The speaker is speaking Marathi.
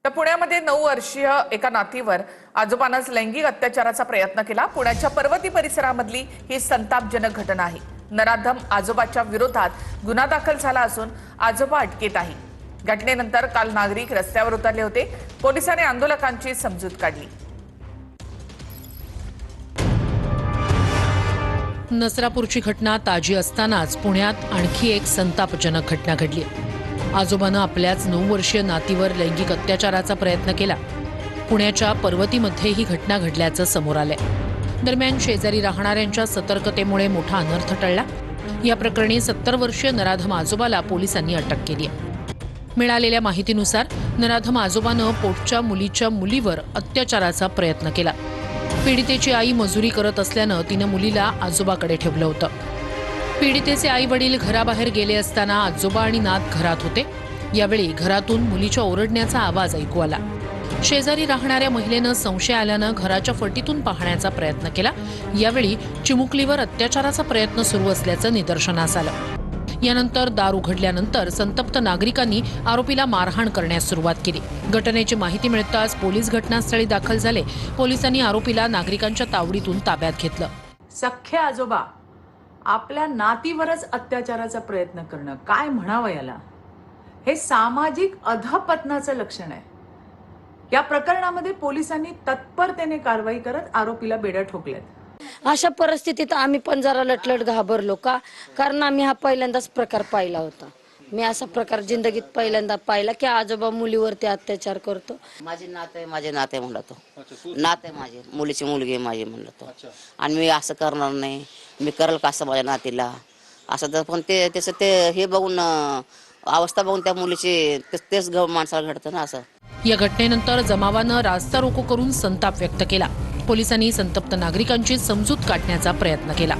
तर पुण्यामध्ये 9 वर्षीय एका नातीवर आजोबांनाच लैंगिक अत्याचाराचा प्रयत्न केला। पुण्याच्या पर्वती परिसरामधली ही संतापजनक घटना आहे। नराधम आजोबाच्या विरोधात गुन्हा दाखल झाला असून आजोबा अटकेत आहे। घटनेनंतर काल नागरिक रस्त्यावर उतरले होते। पोलिसांनी आंदोलकांची समजूत काढली। नसरापूरची घटना ताजी असतानाच पुण्यात आणखी एक संतापजनक घटना घडली। आजोबानं आपल्याच 9 वर्षीय नातीवर लैंगिक अत्याचाराचा प्रयत्न केला। पुण्याच्या पर्वतीमध्ये ही घटना घडल्याचं समोर आलंय। दरम्यान शेजारी राहणाऱ्यांच्या सतर्कतेमुळे मोठा अनर्थ टळला। या प्रकरणी 70 वर्षीय नराधम आजोबाला पोलिसांनी अटक केली आहे। मिळालेल्या माहितीनुसार नराधम आजोबानं पोटच्या मुलीच्या मुलीवर अत्याचाराचा प्रयत्न केला। पीडितेची आई मजुरी करत असल्यानं तिनं मुलीला आजोबाकडे ठेवलं होतं। पीडितेचे आई वडील घराबाहेर गेले असताना आजोबा आणि नात घरात होते। यावेळी घरातून मुलीच्या ओरडण्याचा आवाज ऐकू आला। शेजारी राहणाऱ्या महिलेनं संशय आल्यानं घराच्या फटीतून पाहण्याचा प्रयत्न केला। यावेळी चिमुकलीवर अत्याचाराचा प्रयत्न सुरू असल्याचं निदर्शनास आलं। यानंतर दार उघडल्यानंतर संतप्त नागरिकांनी आरोपीला मारहाण करण्यास सुरुवात केली। घटनेची माहिती मिळताच पोलीस घटनास्थळी दाखल झाले। पोलिसांनी आरोपीला नागरिकांच्या तावडीतून ताब्यात घेतलं। सख्खे आजोबा आपल्या नातीवरच अत्याचाराचा प्रयत्न करणं, काय म्हणावं याला? हे सामाजिक अधपतनाचं लक्षण आहे। या प्रकरणामध्ये पोलिसांनी तत्परतेने कारवाई करत आरोपीला बेड्या ठोकल्यात। अशा परिस्थितीत आम्ही पण जरा लटलट घाबरलो का, कारण आम्ही हा पहिल्यांदाच प्रकार पाहिला होता। मी असा प्रकार जिंदगीत पहिल्यांदा पाहिला की आजोबा मुलीवरती अत्याचार करतो। माझे नाते म्हणला तो, नाते माझे, मुलीची मुलगी आहे माझी म्हणला तो। आणि मी असं करणार नाही, मी करल का असं माझ्या नातीला असं। तर पण ते त्याचं ते हे बघून अवस्था बघून त्या मुलीची तेच माणसाला घडतं ना असं। या घटनेनंतर जमावानं रास्ता रोको करून संताप व्यक्त केला। पोलिसांनी संतप्त नागरिकांची समजूत काढण्याचा प्रयत्न केला।